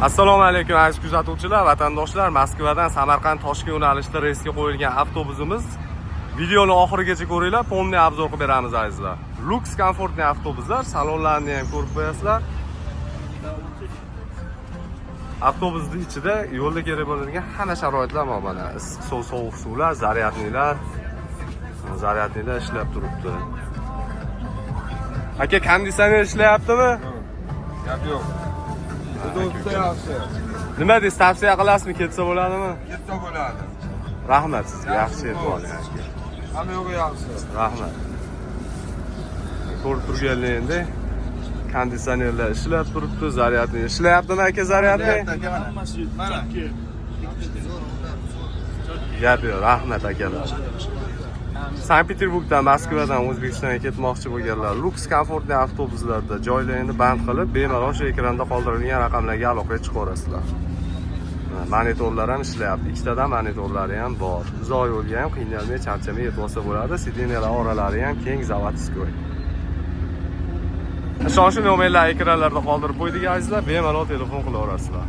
Assalomu alaykum aziz kuzatuvchilar, vatandoshlar. Moskvadan Samarqand Toshkent yo'nalishida reysga qo'yilgan avtobusimiz videoni oxirigacha ko'ringlar, polniy obzor qilib beramiz azizlar. Lux komfortli avtobuslar, salonlarini ham ko'rib qo'yasizlar. Avtobusning ichida yo'lda kerak bo'ladigan hamma sharoitlar bor mana. Issiq suv, sovuq suvlar, zaryadnilar ishlab turibdi. Aka, konditsioner ishlayaptimi? Yo'q. Nima deysiz, tavsiya qilasizmi, ketsa bo'ladimi? Ketsa bo'ladi. Rahmat sizga, yaxshi e'tibor. Hamma yo'g'i yaxshi. Rahmat. Ko'rib turganlaringdek, konditsionerlar ishlab turibdi, zaryadni ishlayaptimi aka, zaryadni? Mana. Gap yo'q, rahmat akalar. Sankt-Peterburgdan Moskvadan O'zbekistonga ketmoqchi bo'lganlar Lux komfortli avtobuslarda joylarini band qilib, bemalol shu ekranda qoldirilgan raqamlarga aloqaga chiqaverasizlar. Monitorlar ham ishlayapti. Ikkitadan monitorlari ham bor. Uzoq yo'lga ham qiynalmay, charchamay yetib olsa bo'ladi. Sideniyalar oralari ham keng, zavodskoy. Shoshiling, nomerlar ekranlarda qoldirib qo'ydik azizlar, bemalol telefon qilaverasizlar.